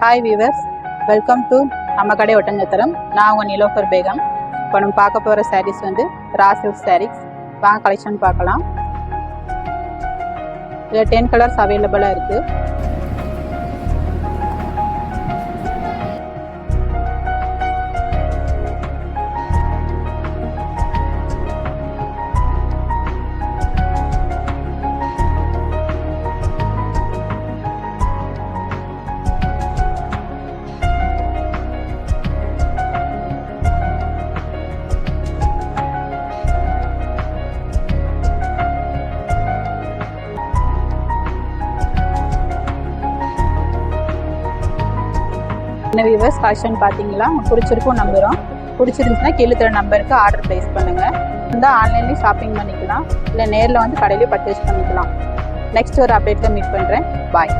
Hi viewers, welcome to நம்ம கடை ஒட்டஞ்சத்திரம். நான் உங்கள் நிலோஃபர் பேகம். இப்போ நம்ம பார்க்க போகிற சாரீஸ் வந்து ரா சில்க் சாரீஸ். வாங்க கலெக்ஷன் பார்க்கலாம். இதில் 10 கலர்ஸ் அவைலபிளாக இருக்குது. என்ன வியூவர்ஸ், கலெக்ஷன் பார்த்தீங்களா? பிடிச்சிருக்கும் நம்புகிறோம். பிடிச்சிருந்துச்சுன்னா கீழே தர நம்பருக்கு ஆர்டர் ப்ளேஸ் பண்ணுங்கள். இருந்தால் ஆன்லைன்லேயும் ஷாப்பிங் பண்ணிக்கலாம், இல்லை நேரில் வந்து கடையிலேயே பர்ச்சேஸ் பண்ணிக்கலாம். நெக்ஸ்ட் ஒரு அப்டேட்டில் மீட் பண்ணுறேன். பாய்.